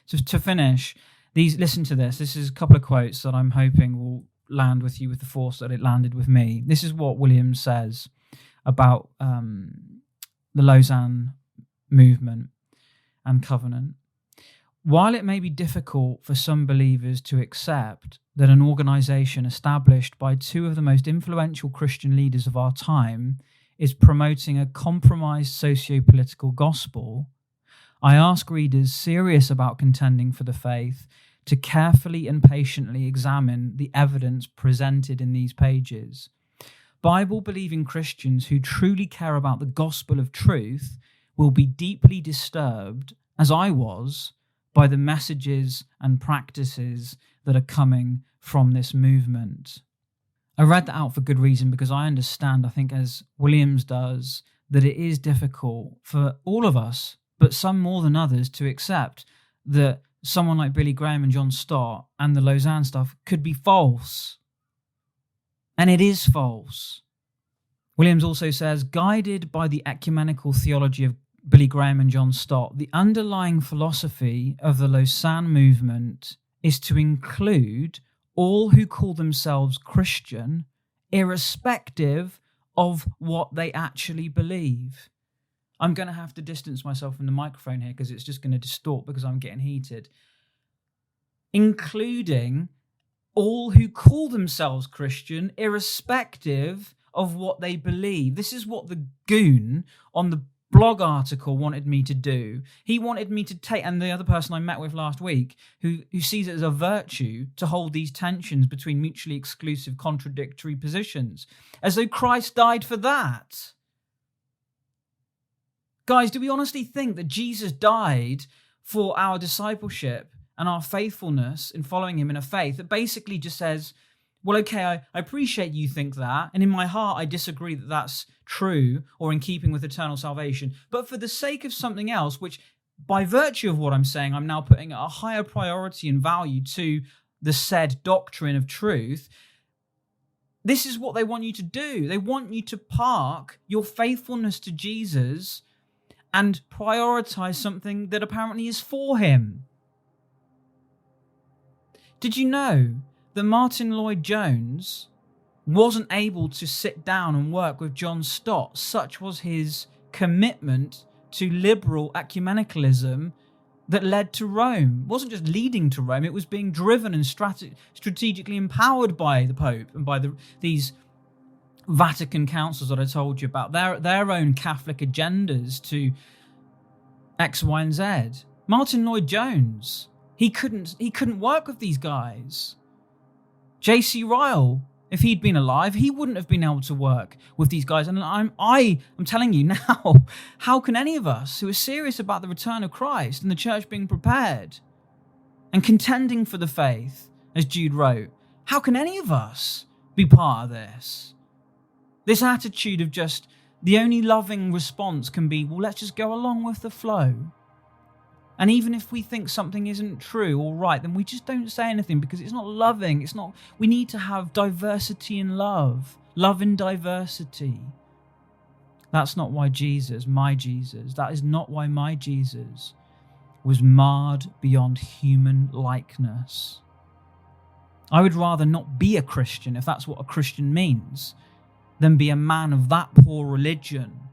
So to finish, listen to this. This is a couple of quotes that I'm hoping will land with you with the force that it landed with me. This is what William says about the Lausanne movement and covenant. While it may be difficult for some believers to accept that an organization established by two of the most influential Christian leaders of our time is promoting a compromised socio-political gospel, I ask readers serious about contending for the faith to carefully and patiently examine the evidence presented in these pages. Bible-believing Christians who truly care about the gospel of truth will be deeply disturbed, as I was, by the messages and practices that are coming from this movement. I read that out for good reason because I understand, I think as Williams does, that it is difficult for all of us, but some more than others, to accept that someone like Billy Graham and John Stott and the Lausanne stuff could be false. And it is false. Williams also says, guided by the ecumenical theology of Billy Graham and John Stott, the underlying philosophy of the Lausanne movement is to include all who call themselves Christian, irrespective of what they actually believe. I'm going to have to distance myself from the microphone here because it's just going to distort because I'm getting heated. Including all who call themselves Christian, irrespective of what they believe. This is what the goon on the blog article wanted me to do. He wanted me to take, and the other person I met with last week, who sees it as a virtue to hold these tensions between mutually exclusive, contradictory positions, as though Christ died for that. Guys, do we honestly think that Jesus died for our discipleship and our faithfulness in following him in a faith that basically just says, well, okay, I appreciate you think that, and in my heart I disagree that that's true or in keeping with eternal salvation, but for the sake of something else, which by virtue of what I'm saying, I'm now putting a higher priority and value to the said doctrine of truth, this is what they want you to do. They want you to park your faithfulness to Jesus and prioritize something that apparently is for him. Did you know that Martin Lloyd-Jones wasn't able to sit down and work with John Stott? Such was his commitment to liberal ecumenicalism that led to Rome. It wasn't just leading to Rome, it was being driven and strategically empowered by the Pope and by these Vatican councils that I told you about, their own Catholic agendas to X, Y, and Z. Martin Lloyd-Jones, he couldn't work with these guys. J.C. Ryle, if he'd been alive, he wouldn't have been able to work with these guys. And I'm telling you now, how can any of us who are serious about the return of Christ and the church being prepared and contending for the faith, as Jude wrote, how can any of us be part of this? This attitude of just the only loving response can be, well, let's just go along with the flow. And even if we think something isn't true or right, then we just don't say anything because it's not loving. We need to have diversity in love. Love in diversity. That's not why my Jesus, that is not why my Jesus was marred beyond human likeness. I would rather not be a Christian, if that's what a Christian means, than be a man of that poor religion